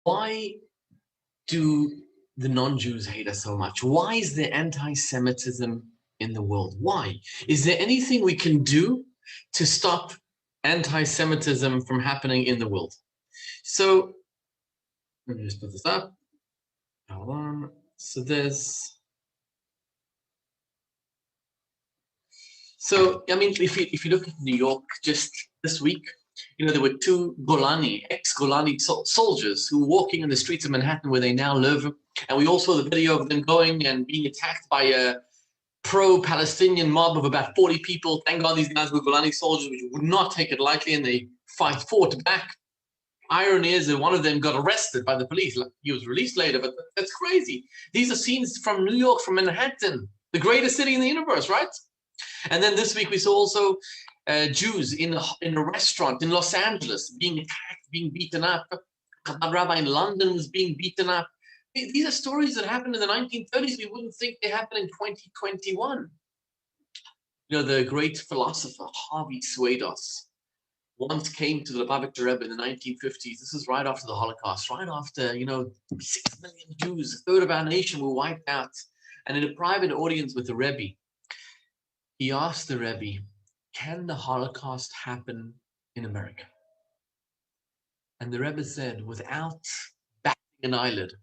Why do the non-Jews hate us so much? Why is there anti-Semitism in the world? Why? Is there anything we can do to stop anti-Semitism from happening in the world? So let me just put this up. Hold on. So I mean, if you look at New York just this week, there were two ex-Golani soldiers who were walking in the streets of Manhattan where they now live. And we all saw the video of them going and being attacked by a pro-Palestinian mob of about 40 people. Thank God these guys were Golani soldiers, which would not take it lightly, and they fought back. Irony is that one of them got arrested by the police. He was released later, but that's crazy. These are scenes from New York, from Manhattan, the greatest city in the universe, right? And then this week we saw also Jews in a restaurant in Los Angeles being attacked, being beaten up. Chabad Rabbi in London was being beaten up. These are stories that happened in the 1930s. We wouldn't think they happened in 2021. The great philosopher Harvey Swados once came to the Lubavitcher Rebbe in the 1950s. This is right after the Holocaust, right after, 6 million Jews, a third of our nation were wiped out. And in a private audience with the Rebbe, he asked the Rebbe, can the Holocaust happen in America? And the Rebbe said, without batting an eyelid,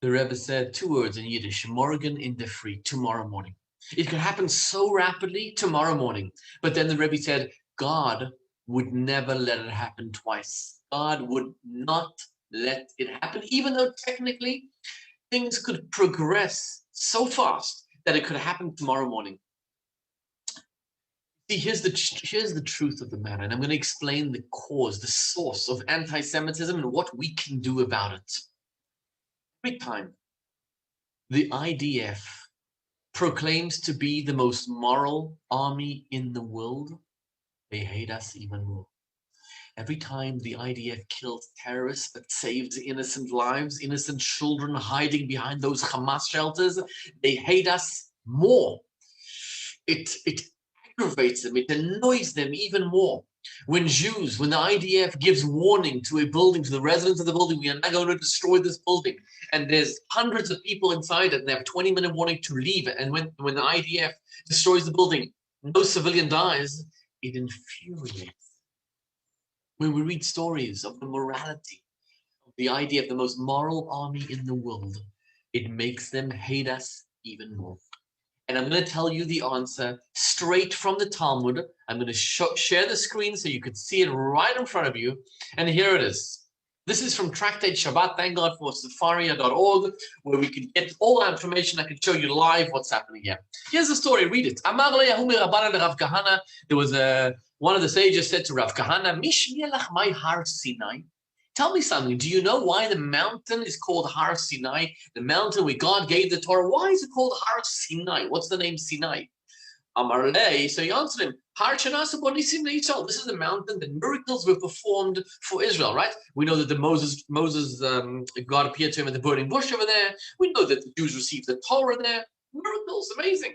the Rebbe said two words in Yiddish, morgen in der Früh, tomorrow morning. It could happen so rapidly tomorrow morning. But then the Rebbe said, God would never let it happen twice. God would not let it happen, even though technically things could progress so fast that it could happen tomorrow morning. See, here's the truth of the matter, and I'm going to explain the cause, the source of anti-Semitism and what we can do about it. Every time the IDF proclaims to be the most moral army in the world, they hate us even more. Every time the IDF kills terrorists but saves innocent lives, innocent children hiding behind those Hamas shelters, they hate us more. It aggravates them, it annoys them even more. When the IDF gives warning to a building, to the residents of the building, we are not going to destroy this building, and there's hundreds of people inside it, and they have 20-minute warning to leave, and when the IDF destroys the building, no civilian dies, it infuriates. When we read stories of the morality of the IDF, the most moral army in the world, it makes them hate us even more. And I'm going to tell you the answer straight from the Talmud. I'm going to share the screen so you can see it right in front of you. And here it is. This is from Tractate Shabbat. Thank God for Sefaria.org, where we can get all that information. I can show you live what's happening here. Here's the story. Read it. There was one of the sages said to Rav Kahana, Mish Mielach Mai Har Sinai. Tell me something. Do you know why the mountain is called Har Sinai? The mountain where God gave the Torah. Why is it called Har Sinai? What's the name Sinai? Amar Lei. So he answered him, Har Shanasu Bonisim Le'Yisrael. This is the mountain that miracles were performed for Israel, right? We know that God appeared to him at the burning bush over there. We know that the Jews received the Torah there. Miracles, amazing.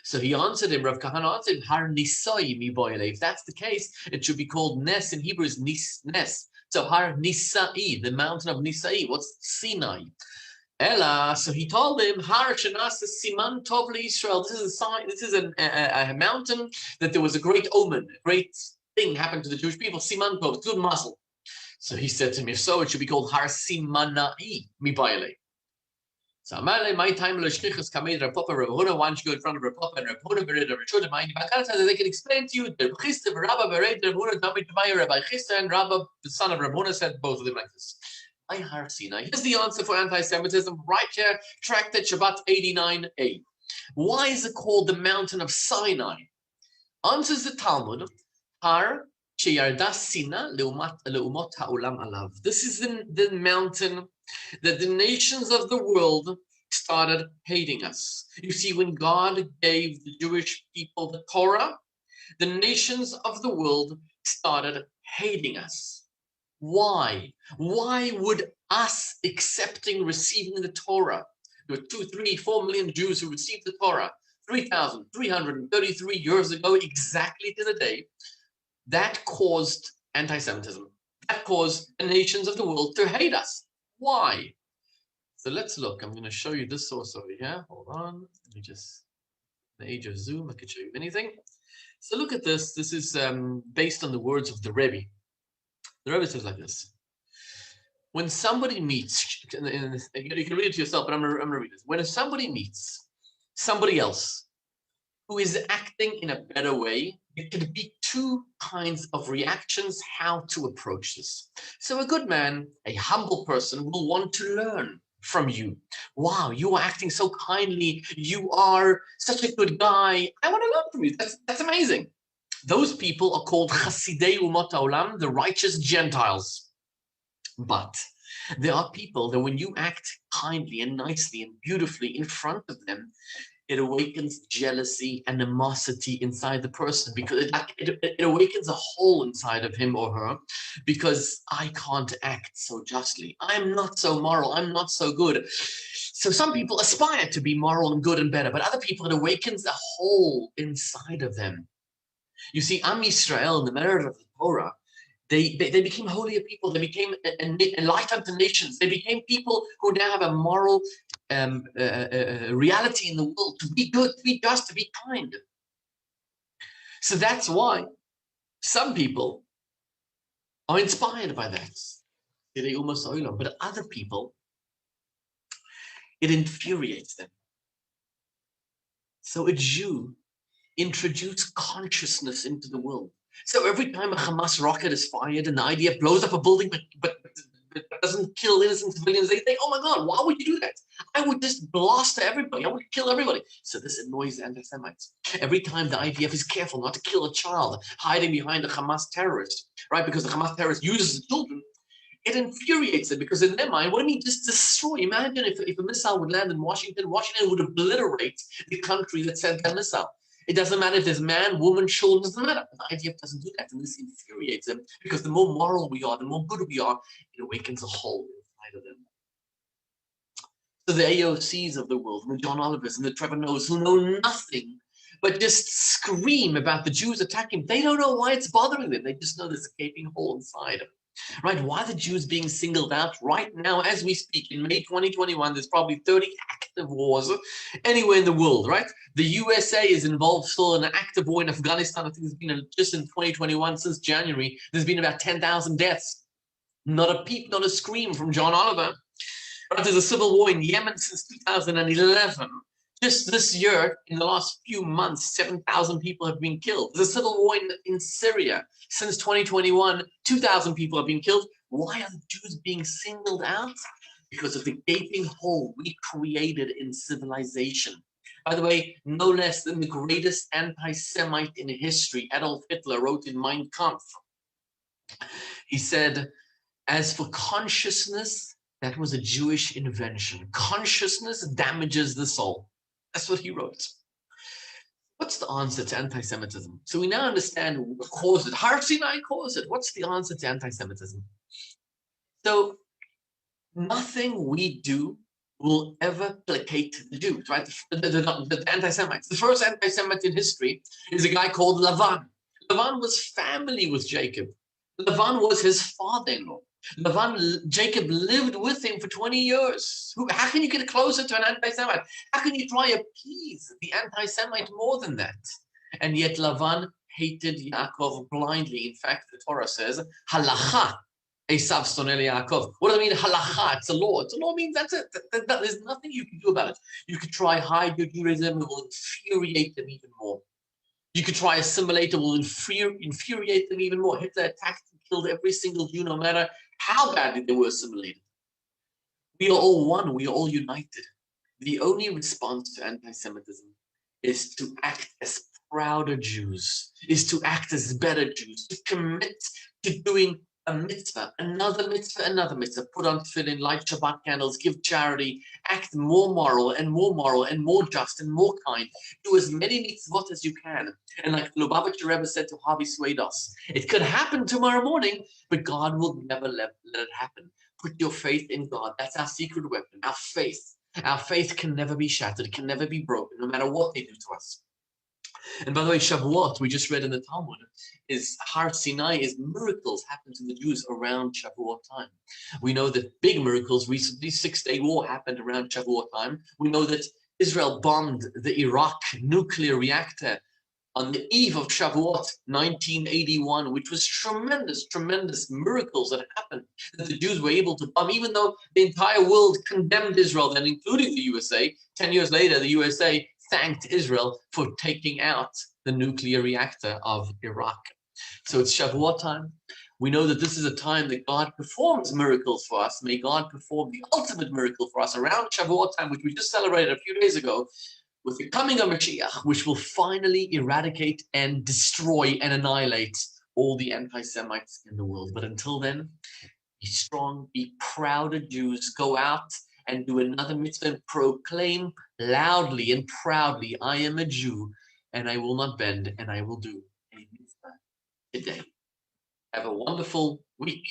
So he answered him, Rav Kahana answered him, Har Nisai Mi Boile. If that's the case, it should be called Nes. In Hebrew is Nes. So Har Nisai, the mountain of Nisai. What's Sinai? Ella. So he told him, Har Shanas Siman Tov Israel. This is a sign. This is a mountain that there was a great omen, a great thing happened to the Jewish people. Siman Tov, good muzzle. So he said to him, if so, it should be called Har Simanai Mi Boile. So my time Lashlichus Kamed Rav Papa Rav Huna. Why don't you go in front of Rav Papa and Rav Huna Bered Rav Rishonim? They can explain to you the Chista Rabba Bered Rav Huna Tamid Maya Rabbi Chista and Rabba the son of Rav Huna said both of them like this. I Har Sinai. Here's the answer for anti-Semitism right here. Tractate Shabbat 89a. Why is it called the mountain of Sinai? Answers the Talmud. Har Sheyarda Sina Leumot Ha'olam Alav. This is the mountain that the nations of the world started hating us. You see, when God gave the Jewish people the Torah, the nations of the world started hating us. Why? Why would us receiving the Torah? There were 2, 3, 4 million Jews who received the Torah 3,333 years ago, exactly to the day. That caused anti-Semitism. that caused the nations of the world to hate us. Why? So let's look. I'm going to show you this source over here. Hold on. Let me just, in the age of Zoom, I could show you anything. So look at this. This is based on the words of the Rebbe. The Rebbe says like this. When somebody meets, you can read it to yourself, but I'm going to read this. When somebody meets somebody else who is acting in a better way, it could be two kinds of reactions how to approach this. So a good man, a humble person, will want to learn from you. Wow, you are acting so kindly. You are such a good guy. I want to learn from you. That's amazing. Those people are called Chasidei Umot HaOlam, the righteous Gentiles. But there are people that when you act kindly and nicely and beautifully in front of them, it awakens jealousy, animosity inside the person, because it awakens a hole inside of him or her, because I can't act so justly. I'm not so moral. I'm not so good. So some people aspire to be moral and good and better, but other people, it awakens a hole inside of them. You see, Am Yisrael, in the matter of the Torah, they became holier people. They became a light unto nations. They became people who now have a moral reality in the world, to be good, to be just, to be kind. So that's why some people are inspired by that. But other people, it infuriates them. So a Jew introduced consciousness into the world. So every time a Hamas rocket is fired and the IDF blows up a building, but doesn't kill innocent civilians, they think, oh my God, why would you do that? I would just blast everybody. I would kill everybody. So this annoys the anti-Semites. Every time the IDF is careful not to kill a child hiding behind a Hamas terrorist, right? Because the Hamas terrorist uses the children, it infuriates them, because in their mind, what do you mean just destroy? Imagine if a missile would land in Washington, Washington would obliterate the country that sent that missile. It doesn't matter if there's man, woman, children, doesn't matter. The IDF doesn't do that, and this infuriates them, because the more moral we are, the more good we are, it awakens a hole inside of them. So the AOCs of the world, and the John Olivers and the Trevor Noahs, who know nothing but just scream about the Jews attacking, they don't know why it's bothering them. They just know there's a gaping hole inside. Right? Why are the Jews being singled out right now as we speak? In May 2021, there's probably 30 active wars anywhere in the world, right? The USA is involved still in an active war in Afghanistan. I think there's been, just in 2021, since January, there's been about 10,000 deaths. Not a peep, not a scream from John Oliver. Right? There's a civil war in Yemen since 2011. Just this year, in the last few months, 7,000 people have been killed. There's a civil war in Syria. Since 2021, 2,000 people have been killed. Why are the Jews being singled out? Because of the gaping hole we created in civilization. By the way, no less than the greatest anti-Semite in history, Adolf Hitler, wrote in Mein Kampf. He said, as for consciousness, that was a Jewish invention. Consciousness damages the soul. That's what he wrote. What's the answer to anti-Semitism? So we now understand what caused it. Har Sinai caused it. What's the answer to anti-Semitism? So nothing we do will ever placate the Jews, right? The anti-Semites. The first anti-Semite in history is a guy called Lavan. Lavan was family with Jacob. Lavan was his father-in-law. Jacob lived with him for 20 years. How can you get closer to an anti-Semite? How can you try to appease the anti-Semite more than that? And yet Lavan hated Yaakov blindly. In fact, the Torah says, halacha, Esav sonel Yaakov. What does it mean, halacha? It's a law. It's a law means that's it. There's nothing you can do about it. You could try hide your Judaism, it will infuriate them even more. You could try assimilate, it will infuriate them even more. Hitler attacked and killed every single Jew, no matter how badly they were assimilated. We are all one. We are all united. The only response to anti-Semitism is to act as prouder Jews, is to act as better Jews, to commit to doing a mitzvah, another mitzvah, put on tefillin, light Shabbat candles, give charity, act more moral and more just and more kind. Do as many mitzvot as you can. And like Lubavitcher Rebbe said to Harvey Swados, it could happen tomorrow morning, but God will never let it happen. Put your faith in God. That's our secret weapon, our faith. Our faith can never be shattered. It can never be broken, no matter what they do to us. And by the way, Shavuot, we just read in the Talmud, is Har Sinai, is miracles happen to the Jews around Shavuot time. We know that big miracles recently, 6-day war happened around Shavuot time. We know that Israel bombed the Iraq nuclear reactor on the eve of Shavuot 1981, which was tremendous miracles that happened, that the Jews were able to bomb, even though the entire world condemned Israel, then including the USA. 10 years later, the USA thanked Israel for taking out the nuclear reactor of Iraq. So it's Shavuot time. We know that this is a time that God performs miracles for us. May God perform the ultimate miracle for us around Shavuot time, which we just celebrated a few days ago, with the coming of Mashiach, which will finally eradicate and destroy and annihilate all the anti-Semites in the world. But until then, be strong, be proud of Jews, go out and do another mitzvah and proclaim loudly and proudly, I am a Jew, and I will not bend, and I will do a mitzvah today. Have a wonderful week.